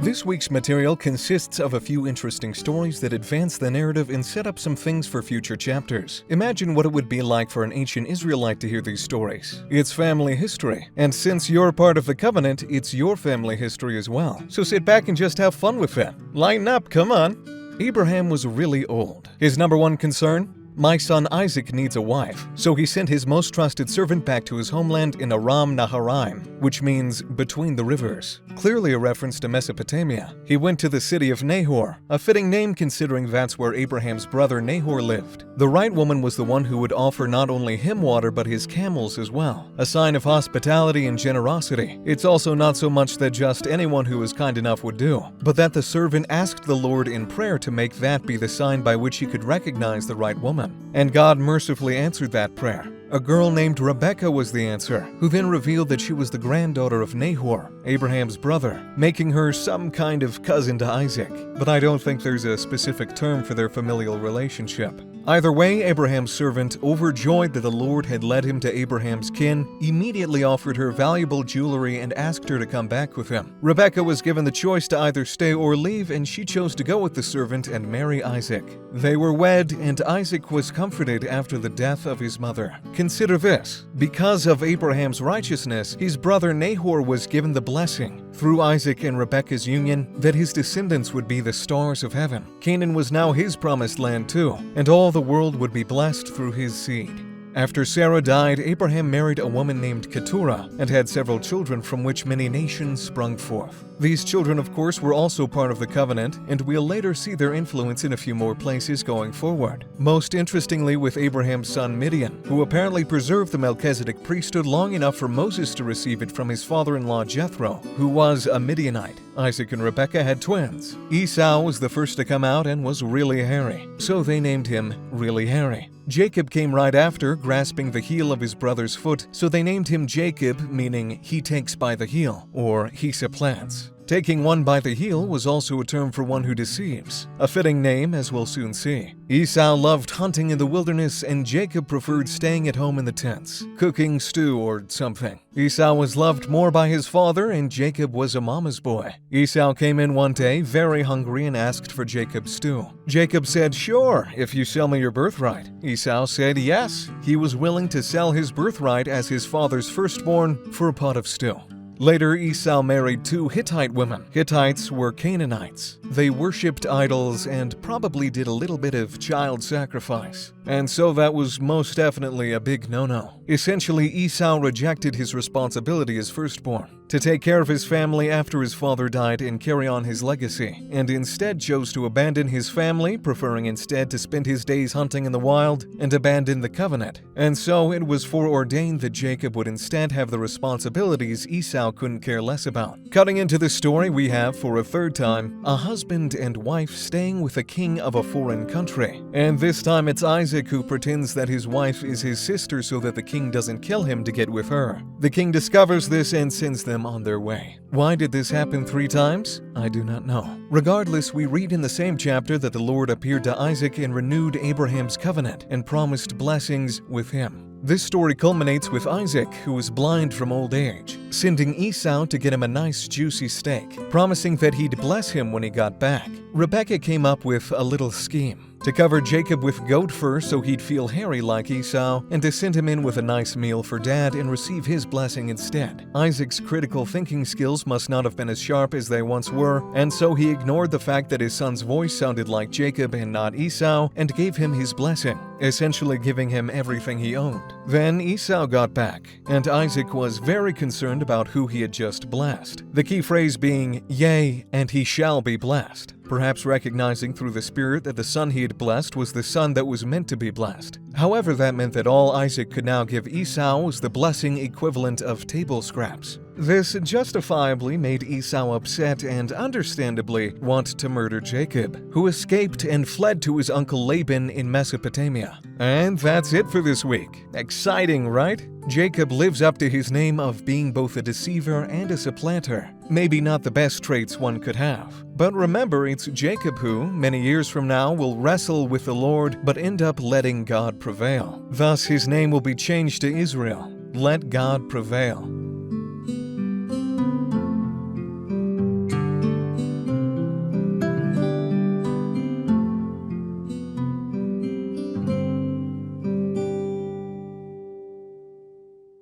This week's material consists of a few interesting stories that advance the narrative and set up some things for future chapters. Imagine what it would be like for an ancient Israelite to hear these stories. It's family history, and since you're part of the covenant, it's your family history as well. So sit back and just have fun with it. Lighten up, come on. Abraham was really old. His number one concern? My son Isaac needs a wife, so he sent his most trusted servant back to his homeland in Aram Naharaim, which means between the rivers, clearly a reference to Mesopotamia. He went to the city of Nahor, a fitting name considering that's where Abraham's brother Nahor lived. The right woman was the one who would offer not only him water but his camels as well, a sign of hospitality and generosity. It's also not so much that just anyone who is kind enough would do, but that the servant asked the Lord in prayer to make that be the sign by which he could recognize the right woman. And God mercifully answered that prayer. A girl named Rebekah was the answer, who then revealed that she was the granddaughter of Nahor, Abraham's brother, making her some kind of cousin to Isaac. But I don't think there's a specific term for their familial relationship. Either way, Abraham's servant, overjoyed that the Lord had led him to Abraham's kin, immediately offered her valuable jewelry and asked her to come back with him. Rebekah was given the choice to either stay or leave, and she chose to go with the servant and marry Isaac. They were wed, and Isaac was comforted after the death of his mother. Consider this. Because of Abraham's righteousness, his brother Nahor was given the blessing, through Isaac and Rebekah's union, that his descendants would be the stars of heaven. Canaan was now his promised land too, and all the world would be blessed through his seed. After Sarah died, Abraham married a woman named Keturah and had several children from which many nations sprung forth. These children, of course, were also part of the covenant, and we'll later see their influence in a few more places going forward. Most interestingly with Abraham's son Midian, who apparently preserved the Melchizedek priesthood long enough for Moses to receive it from his father-in-law Jethro, who was a Midianite. Isaac and Rebekah had twins. Esau was the first to come out and was really hairy, so they named him Really Hairy. Jacob came right after, grasping the heel of his brother's foot, so they named him Jacob, meaning he takes by the heel, or he supplants. Taking one by the heel was also a term for one who deceives, a fitting name as we'll soon see. Esau loved hunting in the wilderness and Jacob preferred staying at home in the tents, cooking stew or something. Esau was loved more by his father and Jacob was a mama's boy. Esau came in one day very hungry and asked for Jacob's stew. Jacob said, "Sure, if you sell me your birthright." Esau said yes, he was willing to sell his birthright as his father's firstborn for a pot of stew. Later, Esau married two Hittite women. Hittites were Canaanites. They worshipped idols and probably did a little bit of child sacrifice. And so that was most definitely a big no-no. Essentially, Esau rejected his responsibility as firstborn to take care of his family after his father died and carry on his legacy, and instead chose to abandon his family, preferring instead to spend his days hunting in the wild and abandon the covenant. And so it was foreordained that Jacob would instead have the responsibilities Esau couldn't care less about. Cutting into the story, we have, for a third time, a husband and wife staying with a king of a foreign country. And this time it's Isaac who pretends that his wife is his sister so that the king doesn't kill him to get with her. The king discovers this and sends them on their way. Why did this happen 3 times? I do not know. Regardless, we read in the same chapter that the Lord appeared to Isaac and renewed Abraham's covenant and promised blessings with him. This story culminates with Isaac, who is blind from old age, sending Esau to get him a nice juicy steak, promising that he'd bless him when he got back. Rebekah came up with a little scheme to cover Jacob with goat fur so he'd feel hairy like Esau, and to send him in with a nice meal for dad and receive his blessing instead. Isaac's critical thinking skills must not have been as sharp as they once were, and so he ignored the fact that his son's voice sounded like Jacob and not Esau, and gave him his blessing, essentially giving him everything he owned. Then Esau got back, and Isaac was very concerned about who he had just blessed. The key phrase being, "Yea, and he shall be blessed," perhaps recognizing through the Spirit that the son he had blessed was the son that was meant to be blessed. However, that meant that all Isaac could now give Esau was the blessing equivalent of table scraps. This justifiably made Esau upset and understandably want to murder Jacob, who escaped and fled to his uncle Laban in Mesopotamia. And that's it for this week. Exciting, right? Jacob lives up to his name of being both a deceiver and a supplanter. Maybe not the best traits one could have. But remember, it's Jacob who, many years from now, will wrestle with the Lord but end up letting God prevail. Thus, his name will be changed to Israel. Let God prevail.